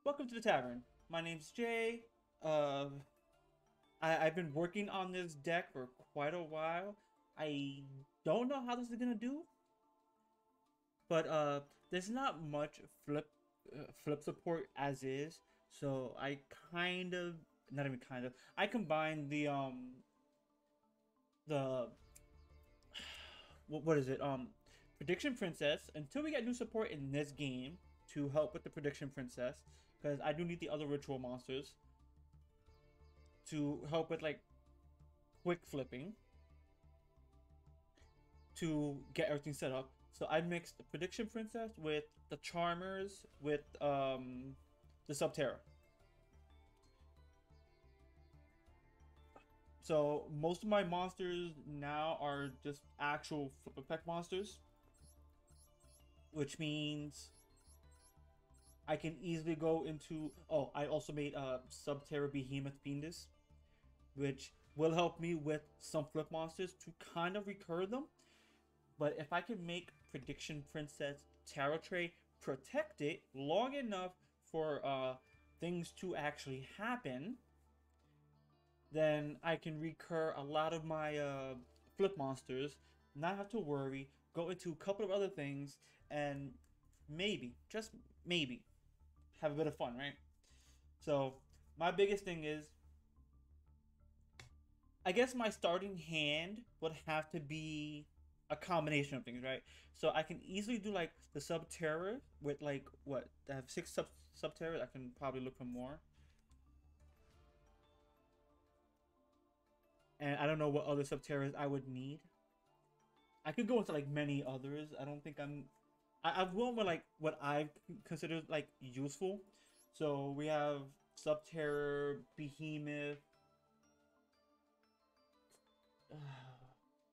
Welcome to the tavern. My name's Jay. Uh, I've been working on this deck for quite a while. I don't know how this is gonna do, but there's not much flip support as is. So I kind of, not even kind of, I combined the what is it Prediction Princess until we get new support in this game to help with the Prediction Princess, because I do need the other ritual monsters to help with like quick flipping to get everything set up. So I mixed the Prediction Princess with the Charmers with the Subterror. So most of my monsters now are just actual flip effect monsters, which means I can easily go into. Oh, I also made Subterror Behemoth Fiendus, which will help me with some flip monsters to kind of recur them. But if I can make Prediction Princess Tarot Tray protect it long enough for things to actually happen, then I can recur a lot of my flip monsters, not have to worry, go into a couple of other things, and maybe, just maybe, have a bit of fun, right? So my biggest thing is, I guess my starting hand would have to be a combination of things, right? So I can easily do like the Subterror with like what? I have six Subterror. I can probably look for more. And I don't know what other Subterrors I would need. I could go into like many others. I don't think I've gone with like what I've considered like useful. So we have Subterror, Behemoth,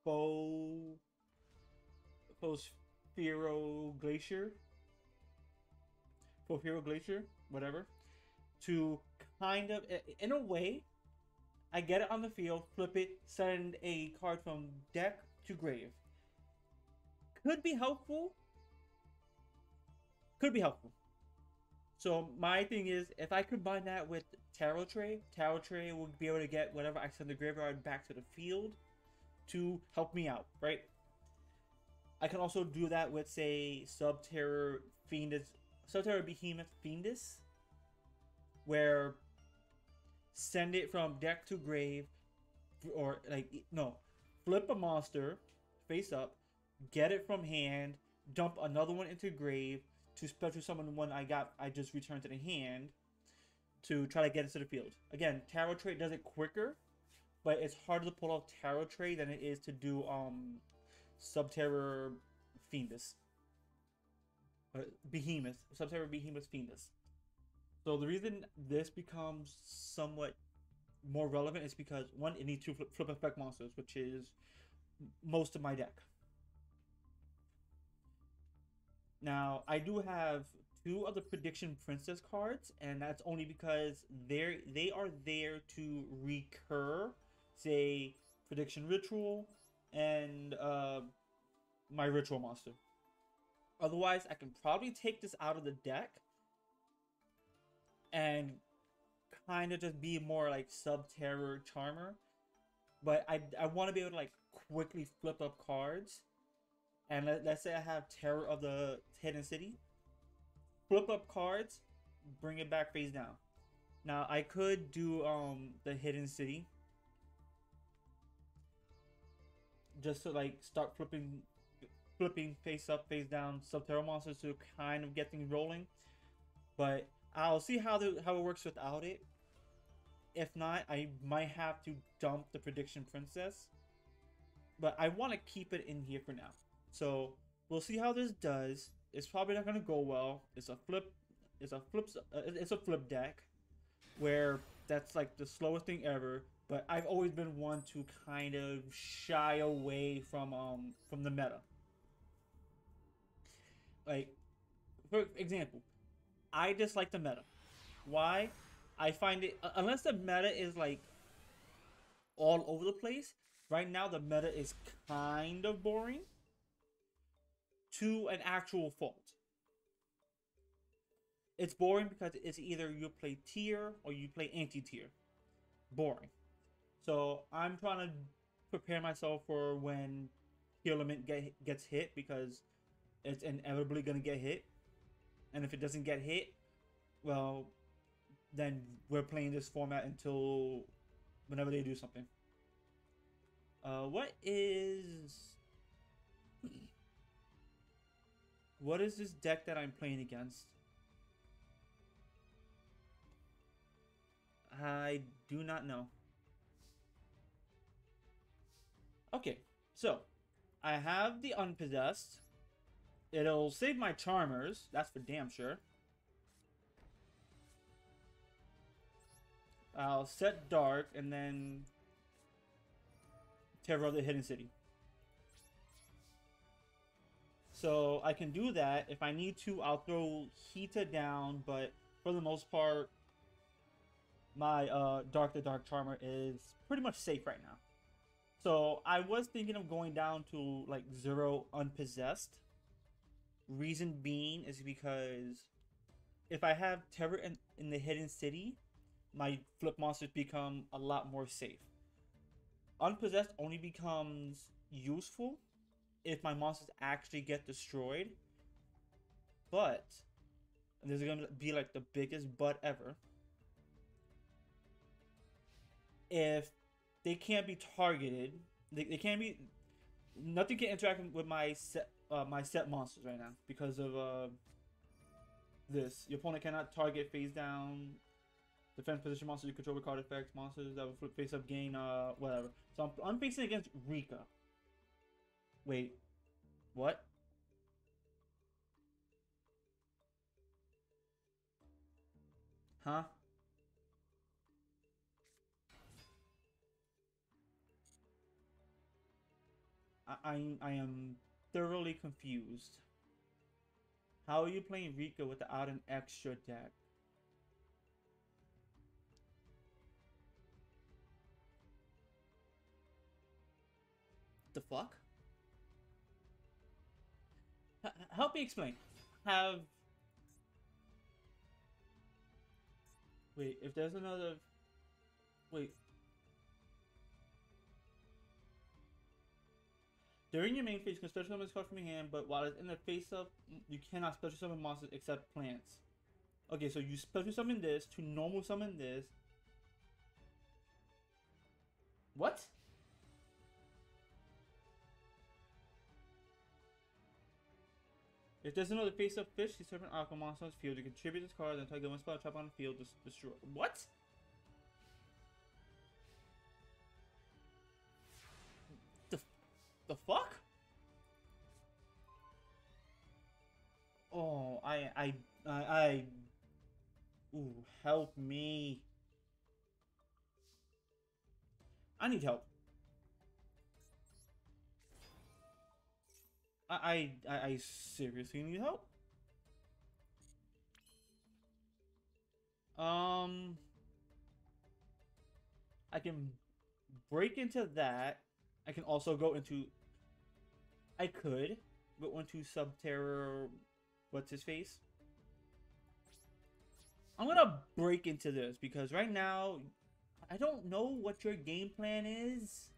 Bo, Phosphero Glacier, Phosphero Glacier, whatever. To kind of, in a way, I get it on the field, flip it, send a card from deck to grave. Could be helpful. Could be helpful. So my thing is, if I combine that with Tarot Tray will be able to get whatever I send the graveyard back to the field to help me out, right? I can also do that with, say, Subterror Behemoth Fiendus, where send it from deck to grave, or like no, flip a monster face up, get it from hand, dump another one into grave to special summon the one I just returned to the hand to try to get it to the field. Again, Tarot Tray does it quicker, but it's harder to pull off Tarot Tray than it is to do Subterror Fiendus. Behemoth. Subterror Behemoth Fiendus. So the reason this becomes somewhat more relevant is because, one, it needs two flip effect monsters, which is most of my deck. Now, I do have two of the Prediction Princess cards, and that's only because they are there to recur, say, Prediction Ritual and my Ritual Monster. Otherwise, I can probably take this out of the deck and kind of just be more like Subterror Charmer. But I want to be able to like quickly flip up cards. And let's say I have Terror of the Hidden City. Flip up cards, bring it back face down. Now I could do the Hidden City, just to like start flipping face up, face down Subterror monsters to kind of get things rolling. But I'll see how it works without it. If not, I might have to dump the Prediction Princess. But I want to keep it in here for now. So we'll see how this does. It's probably not gonna go well. It's a flip deck where that's like the slowest thing ever. But I've always been one to kind of shy away from the meta. Like, for example, I dislike the meta. Why? I find it, unless the meta is like all over the place. Right now, the meta is kind of boring to an actual fault. It's boring because it's either you play tier or you play anti-tier. Boring. So I'm trying to prepare myself for when tier limit gets hit, because it's inevitably gonna get hit. And if it doesn't get hit, well, then we're playing this format until whenever they do something. What is this deck that I'm playing against? I do not know. Okay, so I have the Unpossessed. It'll save my Charmers, that's for damn sure. I'll set Dark and then Terror of the Hidden City. So I can do that. If I need to, I'll throw Hita down, but for the most part, my Dark the Dark Charmer is pretty much safe right now. So I was thinking of going down to like 0 Unpossessed. Reason being is because if I have Terror in the Hidden City, my flip monsters become a lot more safe. Unpossessed only becomes useful if my monsters actually get destroyed. But, and this is going to be like the biggest but ever, if they can't be targeted, they can't be, nothing can interact with my set monsters right now because of this. Your opponent cannot target face down defense position monsters you control with card effects, monsters that will flip face up gain whatever. So I'm facing against Rika. Wait, what? Huh? I am thoroughly confused. How are you playing Rika without an extra deck? The fuck? Help me explain. Have Wait, if there's another wait. During your main phase, you can special summon this card from your hand, but while it's in the face up, you cannot special summon monsters except plants. Okay, so you special summon this to normal summon this. What? If there's another face up fish, you summon aqua monster on the field. You contribute this card and target one spell trap on the field to destroy. What? The fuck? Oh, ooh, help me. I need help. I seriously need help. I can break into that. I can also go into. I could go into Subterror. What's his face? I'm gonna break into this because right now, I don't know what your game plan is.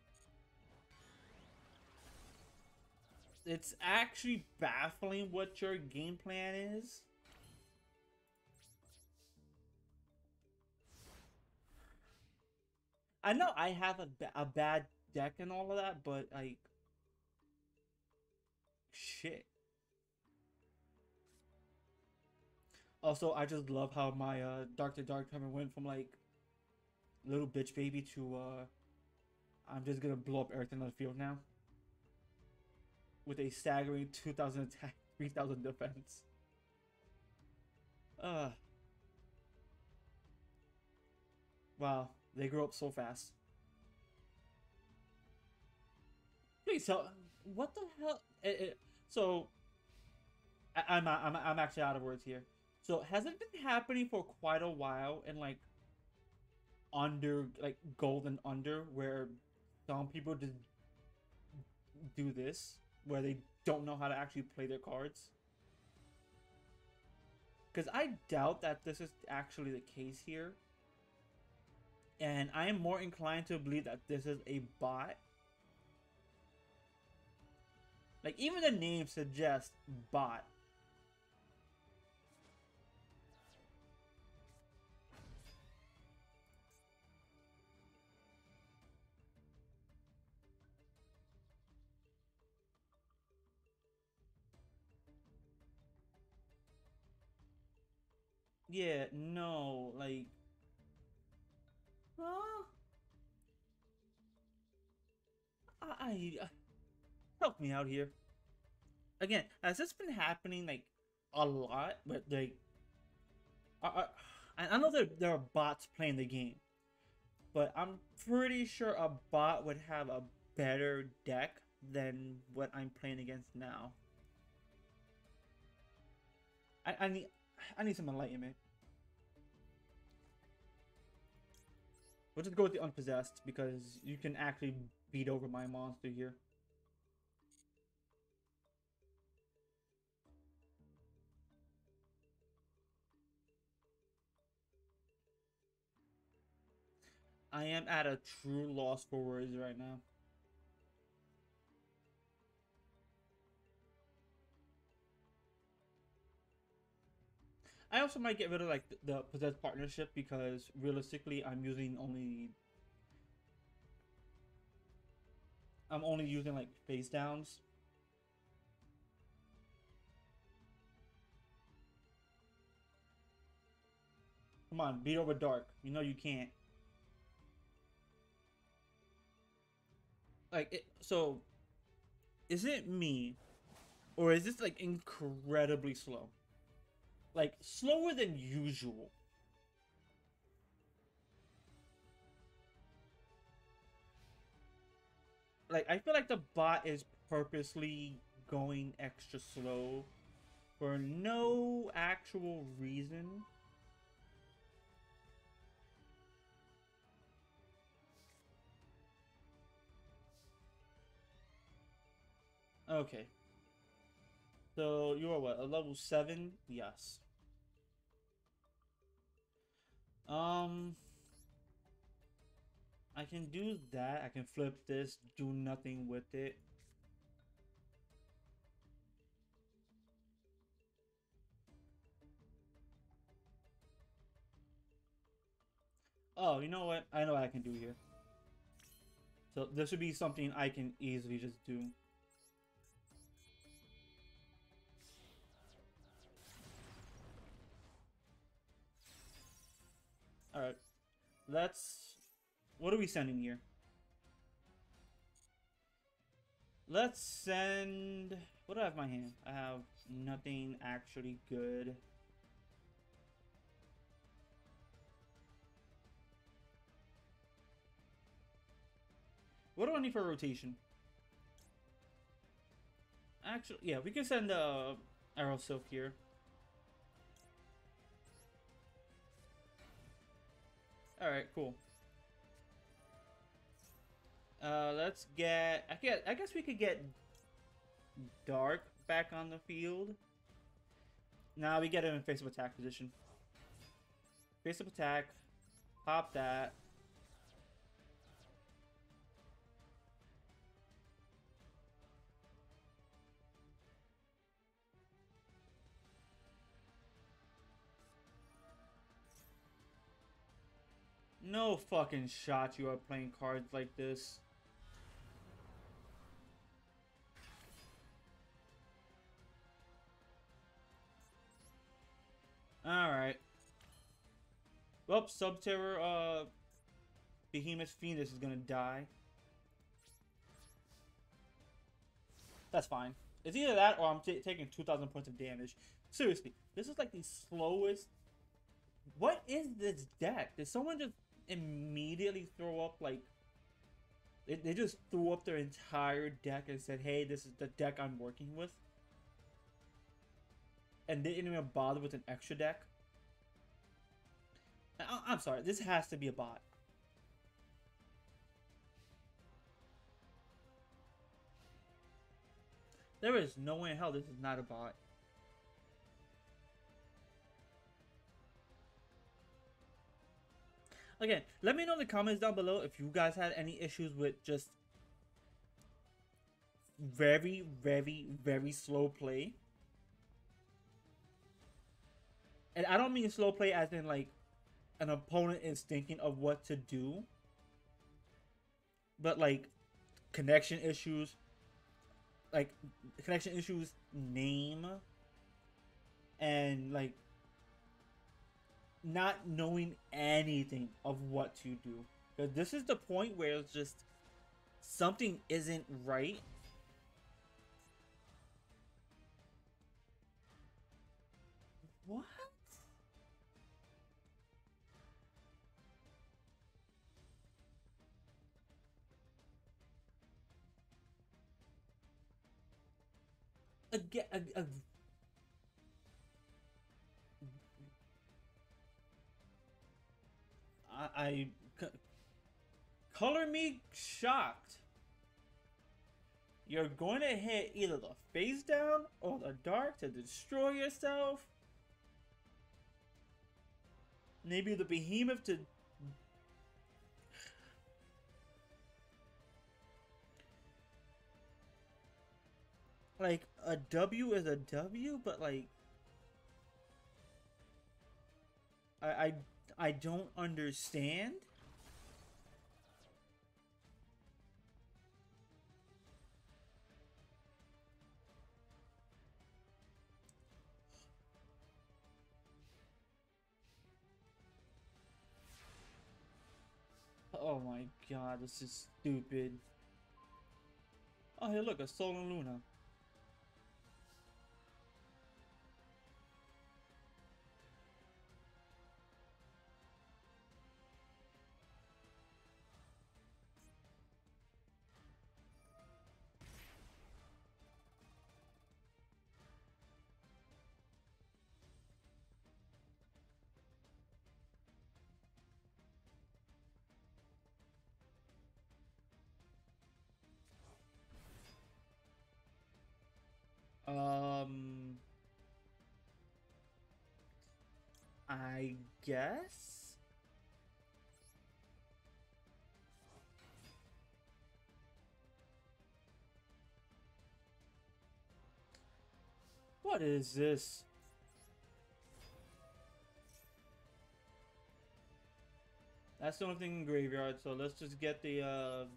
It's actually baffling what your game plan is. I know I have a bad deck and all of that, but like, shit. Also, I just love how my Dark to Dark Hammer went from like little bitch baby to I'm just gonna blow up everything on the field now with a staggering 2,000 attack, 3,000 defense. Uh, wow, they grew up so fast. Please tell, what the hell? So, I'm actually out of words here. So, has it been happening for quite a while in like gold and under, where some people just do this, where they don't know how to actually play their cards? Because I doubt that this is actually the case here. And I am more inclined to believe that this is a bot. Like, even the name suggests bot. Yeah, no, like... Huh? Help me out here. Again, has this been happening, like, a lot? But, like... I know that there are bots playing the game. But I'm pretty sure a bot would have a better deck than what I'm playing against now. I need some enlightenment. We'll just go with the unpossessed because you can actually beat over my monster here. I am at a true loss for words right now. I also might get rid of like the possessed partnership because realistically I'm only using like face downs. Come on, beat over dark. You know you can't. So is it me or is this like incredibly slow? Like slower than usual. Like I feel like the bot is purposely going extra slow for no actual reason. Okay. So you are what? A level 7? Yes. Um I can do that. I can flip this, do nothing with it. Oh, you know what? I know what I can do here. So this would be something I can easily just do. Alright. Let's... What are we sending here? Let's send... What do I have in my hand? I have nothing actually good. What do I need for rotation? Actually, yeah, we can send Arrow Silk here. Alright, cool. Let's get... I guess we could get Dark back on the field. Now we get him in face-up attack position. Face-up attack. Pop that. No fucking shot you are playing cards like this. Alright. Well, Subterror, Behemoth Phoenix is gonna die. That's fine. It's either that or I'm taking 2,000 points of damage. Seriously, this is like the slowest... What is this deck? Did someone just immediately throw up, like... They just threw up their entire deck and said, hey, this is the deck I'm working with? And they didn't even bother with an extra deck? I'm sorry, this has to be a bot. There is no way in hell this is not a bot. Again, let me know in the comments down below if you guys had any issues with just very, very, very slow play. And I don't mean slow play as in like an opponent is thinking of what to do, but like connection issues, name, and like not knowing anything of what to do. Because this is the point where it's just something isn't right. What? Again, color me shocked. You're going to hit either the face down or the dark to destroy yourself. Maybe the behemoth to... Like, a W is a W, but like... I don't understand. Oh my god, this is stupid. Oh, hey, look, a Sol and Luna. I guess? What is this? That's the only thing in graveyard, so let's just get the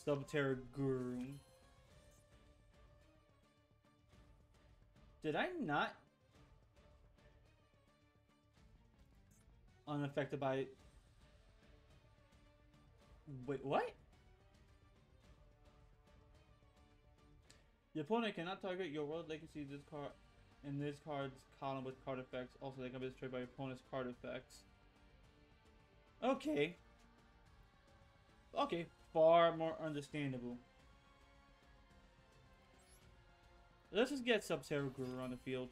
Subterror Guru. Did I not? Unaffected by... Wait, what? The opponent cannot target your World Legacy this card in this card's column with card effects. Also, they can be destroyed by opponent's card effects. Okay. Okay, far more understandable. Let's just get Subterror Guru on the field.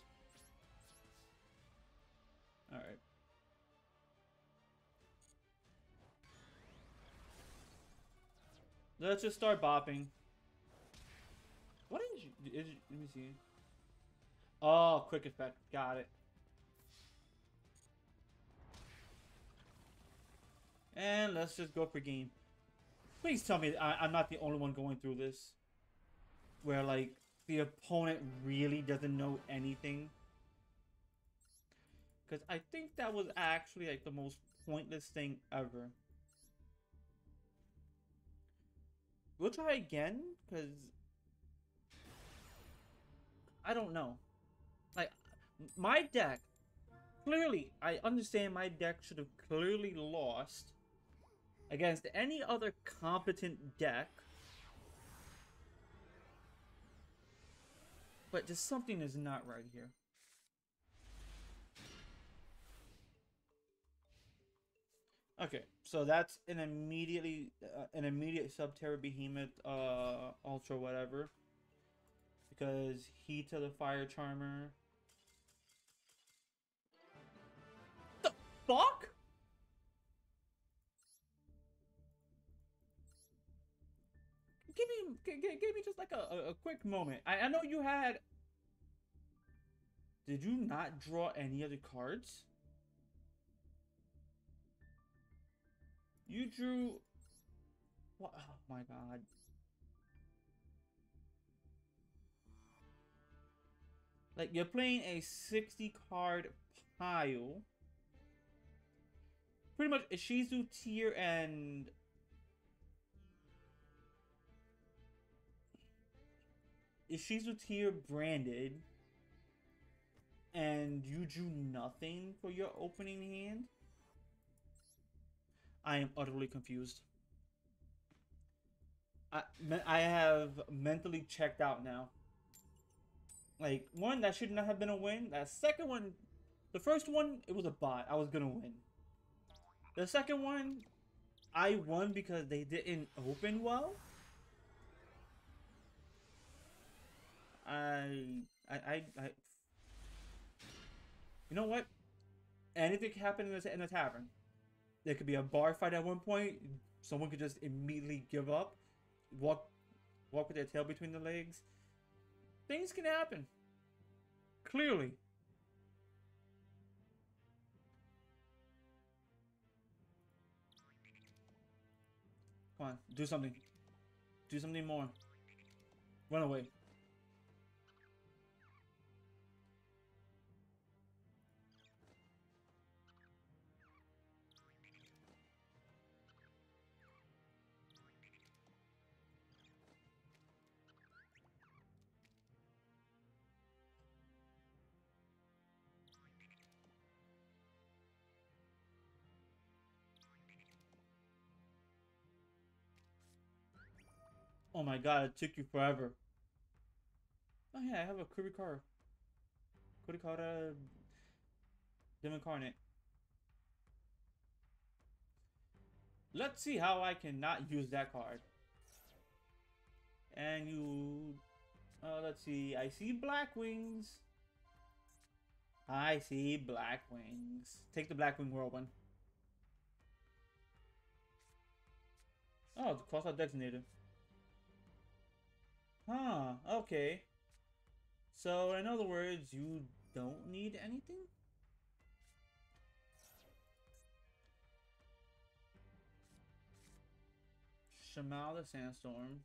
Alright. Let's just start bopping. What is let me see. Oh, quick effect. Got it. And let's just go for game. Please tell me I'm not the only one going through this. Where, like, the opponent really doesn't know anything. Because I think that was actually, like, the most pointless thing ever. We'll try again, because... I don't know. Like, my deck... Clearly, I understand my deck should have clearly lost against any other competent deck. But just something is not right here. Okay, so that's an immediate Subterror Behemoth Ultra whatever. Because Heat to the Fire Charmer. The fuck? Give me just like a quick moment. I know you had... Did you not draw any other cards? You drew. What? Oh my god. Like, you're playing a 60 card pile. Pretty much Ishizu tier and Ishizu tier branded, and you drew nothing for your opening hand. I am utterly confused. I have mentally checked out now. Like, one, that should not have been a win. That second one, the first one, it was a bot. I was gonna win. The second one, I won because they didn't open well. I you know what? Anything can happen in a tavern. There could be a bar fight at one point. Someone could just immediately give up, walk with their tail between the legs. Things can happen. Clearly. Come on, do something. Do something more. Run away. Oh my god, it took you forever. Oh yeah, I have a Kurikara. Kurikara Dim Incarnate. Let's see how I cannot use that card. And you... let's see. I see Black Wings. I see Black Wings. Take the Black Wing Whirlwind. Oh, the cross-out designator. Huh, okay. So, in other words, you don't need anything? Shamal the Sandstorm.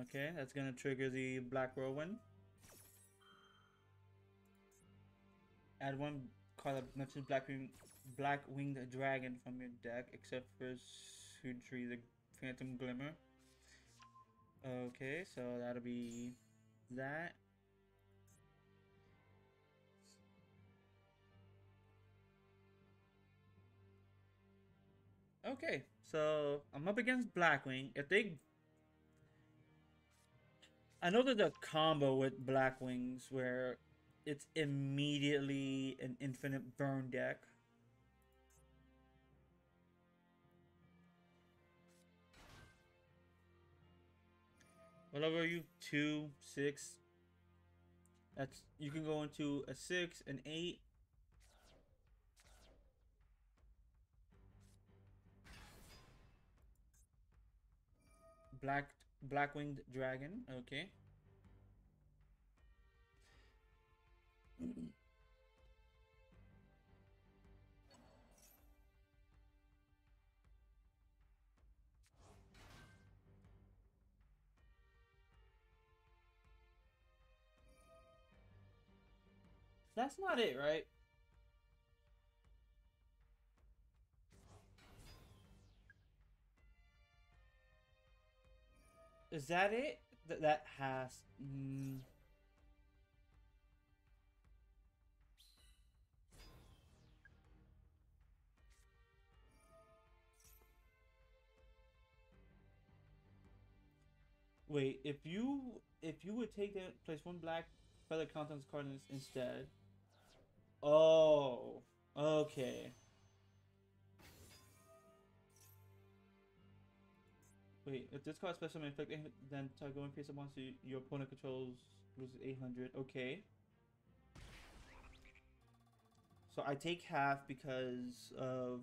Okay, that's gonna trigger the Black Whirlwind. Add one card that mentions Black Winged Dragon from your deck, except for Sudri the Phantom Glimmer. Okay, so that'll be that. Okay, so I'm up against Blackwing. If they... I know there's a combo with Blackwings where it's immediately an infinite burn deck. Whatever you 2, 6. That's... you can go into a 6, an 8. Black-winged dragon, okay. That's not it, right? Is that it? That has... Wait, if you would take that, place one black feather contents card instead. Oh, okay. Wait, if this card special may inflict, then target one face of monster your opponent controls loses 800. Okay. So I take half because of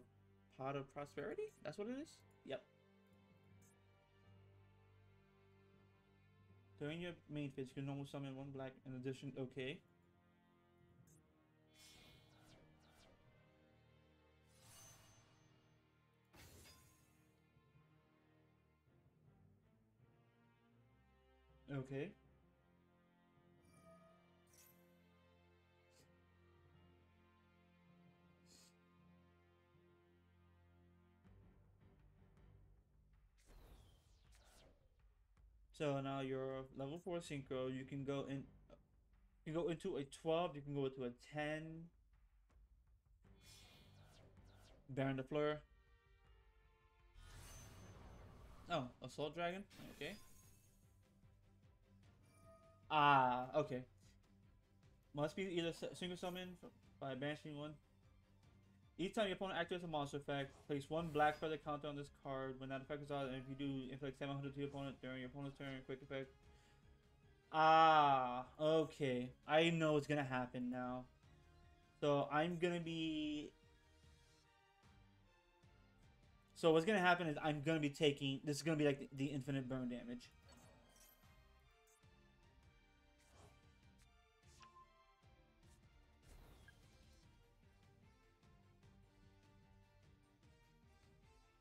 Pot of Prosperity? That's what it is? Yep. During your main phase, you can normal summon one black in addition. Okay. Okay. So now you're level 4 synchro. You can go in. You can go into a 12. You can go into a 10. Baron de Fleur. Oh, Assault Dragon. Okay. Ah, okay. Must be either single summon by banishing one. Each time your opponent activates a monster effect, place one black feather counter on this card. When that effect is out, and if you do, inflict 700 to your opponent during your opponent's turn. Quick effect. Ah, okay. I know what's gonna happen now. So I'm gonna be. So what's gonna happen is I'm gonna be taking. This is gonna be like the infinite burn damage.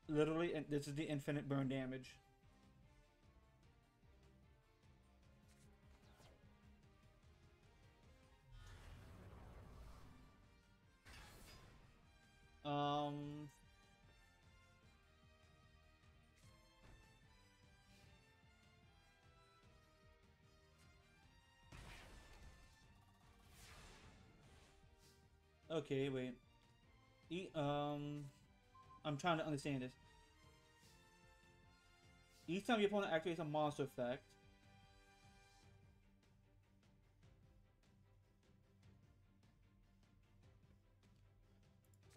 Literally, and this is the infinite burn damage. Um. Okay, wait. I'm trying to understand this. Each time your opponent activates a monster effect,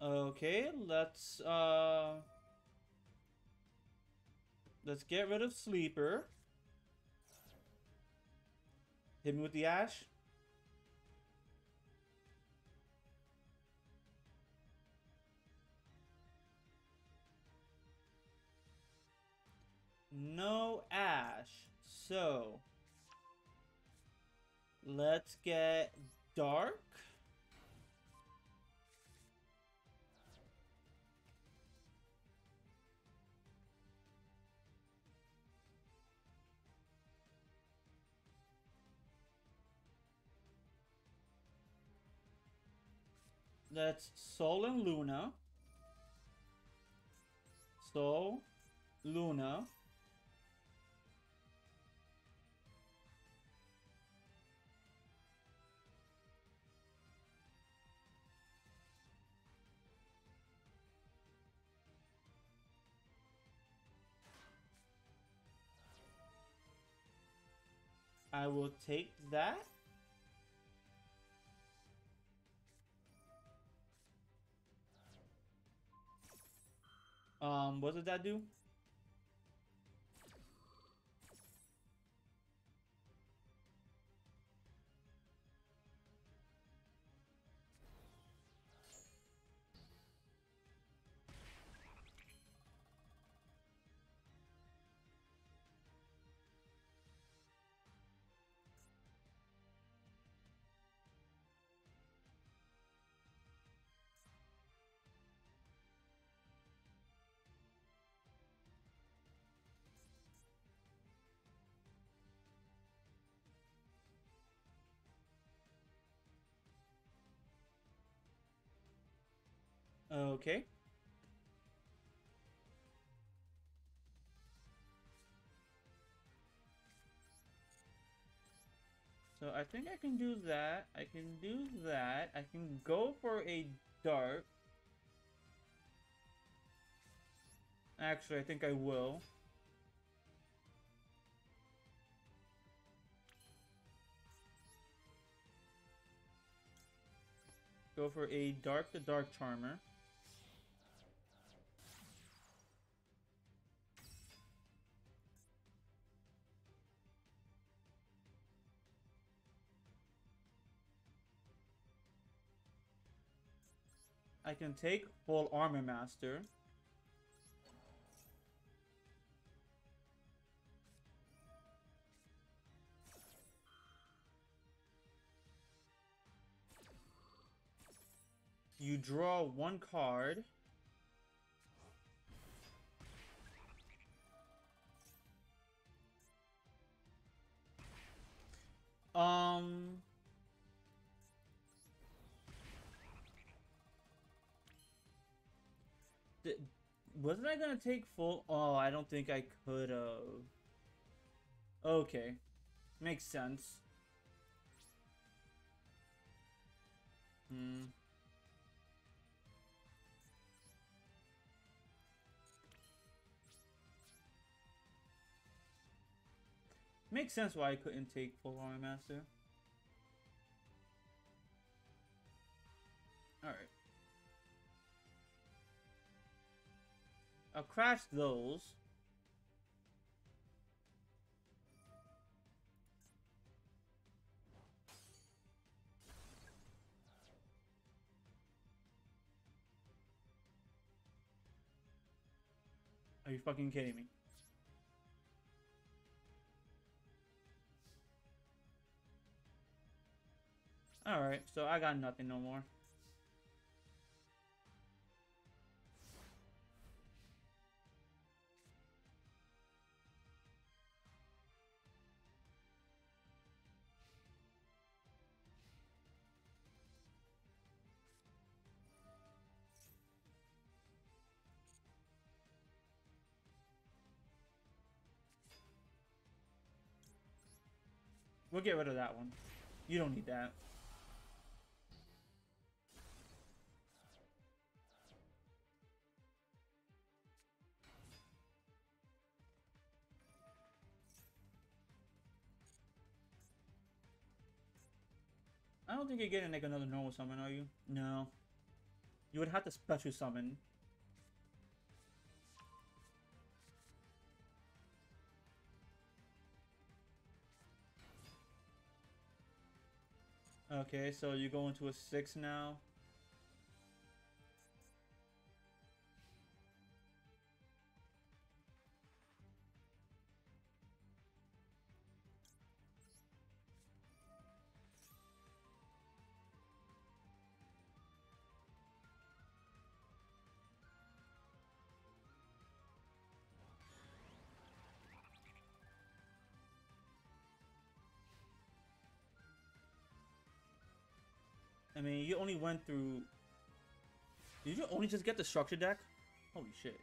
okay, let's get rid of Sleeper. Hit me with the Ash. No Ash. So let's get Dark. That's Sol and Luna. Sol, Luna. I will take that. What did that do? Okay. So I think I can do that. I can do that. I can go for a Dark. Actually, I think I will. Go for a Dark the Dark Charmer. I can take full Armor Master. you draw one card. Wasn't I gonna take full? Oh, I don't think I could have. Okay, makes sense. Hmm. Makes sense why I couldn't take full Armor Master. Alright. I'll crash those. Are you fucking kidding me? Alright, so I got nothing no more. We'll get rid of that one. You don't need that. I don't think you're getting like another normal summon, are you? No. You would have to special summon. Okay, so you go into a 6 now. I mean, you only went through... Did you only just get the structure deck? Holy shit.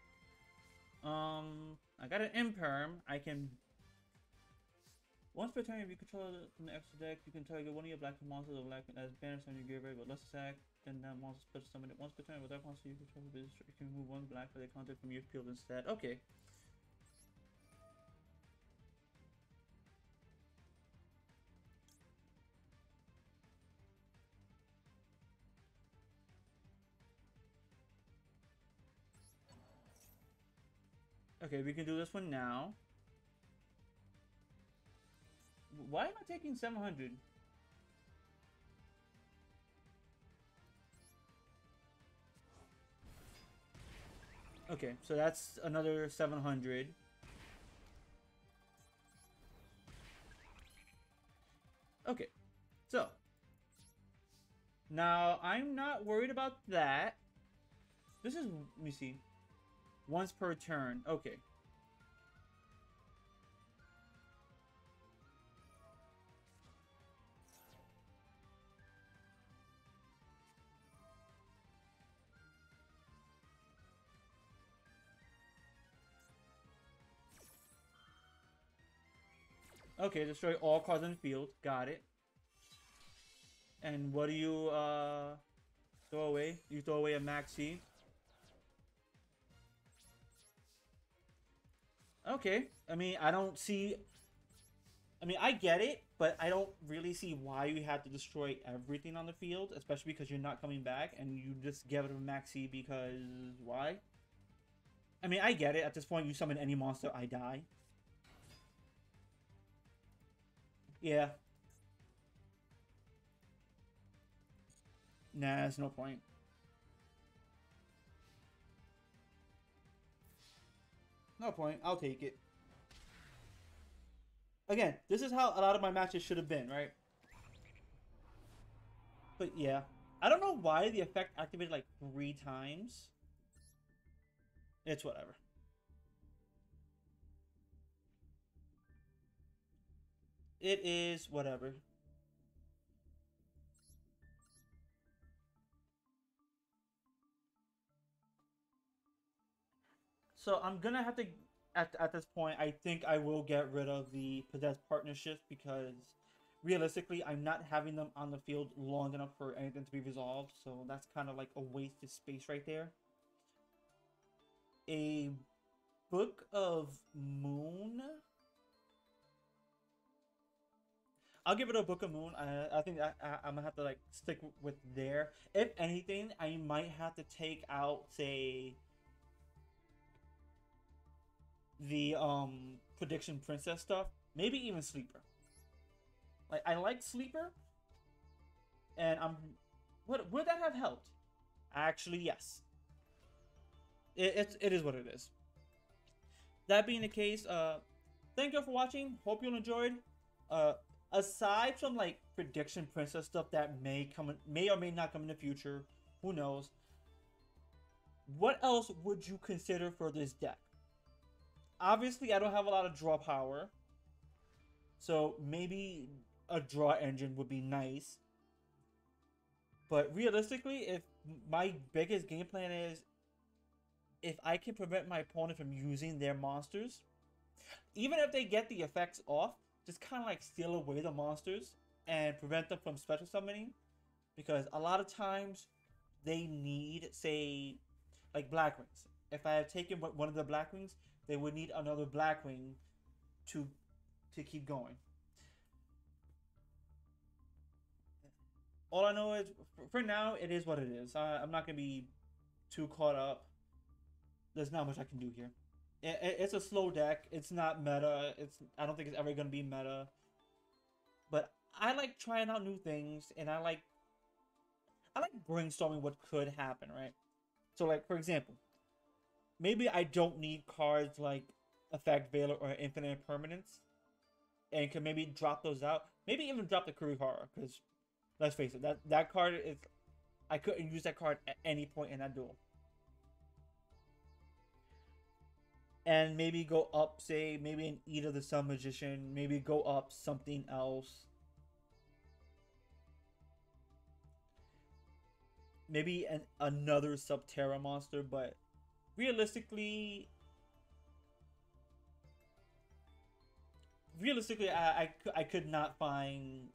I got an Imperm. I can... Once per turn, if you control it from the extra deck, you can target one of your black monsters or black as banners on your graveyard with less attack than that monster special summon it. Once per turn, with that monster you control, you can remove one black for the counter from your field instead. Okay. Okay, we can do this one now. Why am I taking 700? Okay, so that's another 700. Okay, so now I'm not worried about that. This is, let me see, once per turn. Okay. Okay, destroy all cards in the field. Got it. And what do you throw away? You throw away a Maxi. Okay. I mean, I don't see... I mean, I get it, but I don't really see why you have to destroy everything on the field, especially because you're not coming back, and you just give it a Maxi because... Why? I mean, I get it. At this point, you summon any monster, I die. Yeah. Nah, there's no point. No point. I'll take it. Again, this is how a lot of my matches should have been, right? But yeah. I don't know why the effect activated like 3 times. It's whatever. It is whatever. So I'm gonna have to, at this point, I think I will get rid of the possessed partnerships because realistically, I'm not having them on the field long enough for anything to be resolved. So that's kind of like a wasted space right there. A Book of Moon. I'll give it a Book of Moon. I think I'm gonna have to like stick with there. If anything, I might have to take out, say, the Prediction Princess stuff. Maybe even Sleeper. Like I like Sleeper, and would that have helped? Actually, yes. It is what it is. That being the case, thank you for watching. Hope you enjoyed. Uh, Aside from like Prediction Princess stuff that may or may not come in the future, who knows? What else would you consider for this deck? Obviously, I don't have a lot of draw power, so maybe a draw engine would be nice. But realistically, if my biggest game plan is if I can prevent my opponent from using their monsters, even if they get the effects off, just kind of like steal away the monsters and prevent them from special summoning. Because a lot of times they need, say, like Blackwings. If I have taken one of the Blackwings, they would need another Blackwing to keep going. All I know is, for now, it is what it is. I'm not going to be too caught up. There's not much I can do here. It's a slow deck. It's not meta. I don't think it's ever going to be meta. But I like trying out new things, and I like brainstorming what could happen, right? So, like, for example, maybe I don't need cards like Effect Veiler or Infinite Permanence, and can maybe drop those out. Maybe even drop the Kurihara, because let's face it, that card is, I couldn't use that card at any point in that duel. And maybe go up, say, maybe an Eat of the Sun Magician, maybe go up something else. Maybe another Subterror monster, but realistically, I could not find.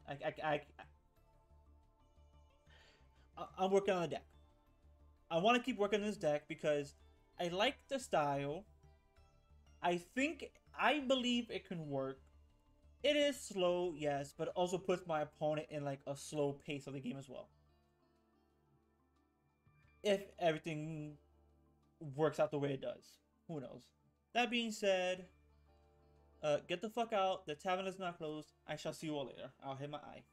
I'm working on a deck. I want to keep working on this deck because I like the style. I believe it can work. It is slow, yes, but it also puts my opponent in like a slow pace of the game as well. If everything works out the way it does, who knows? That being said, get the fuck out. The tavern is not closed. I shall see you all later. I'll hit my eye.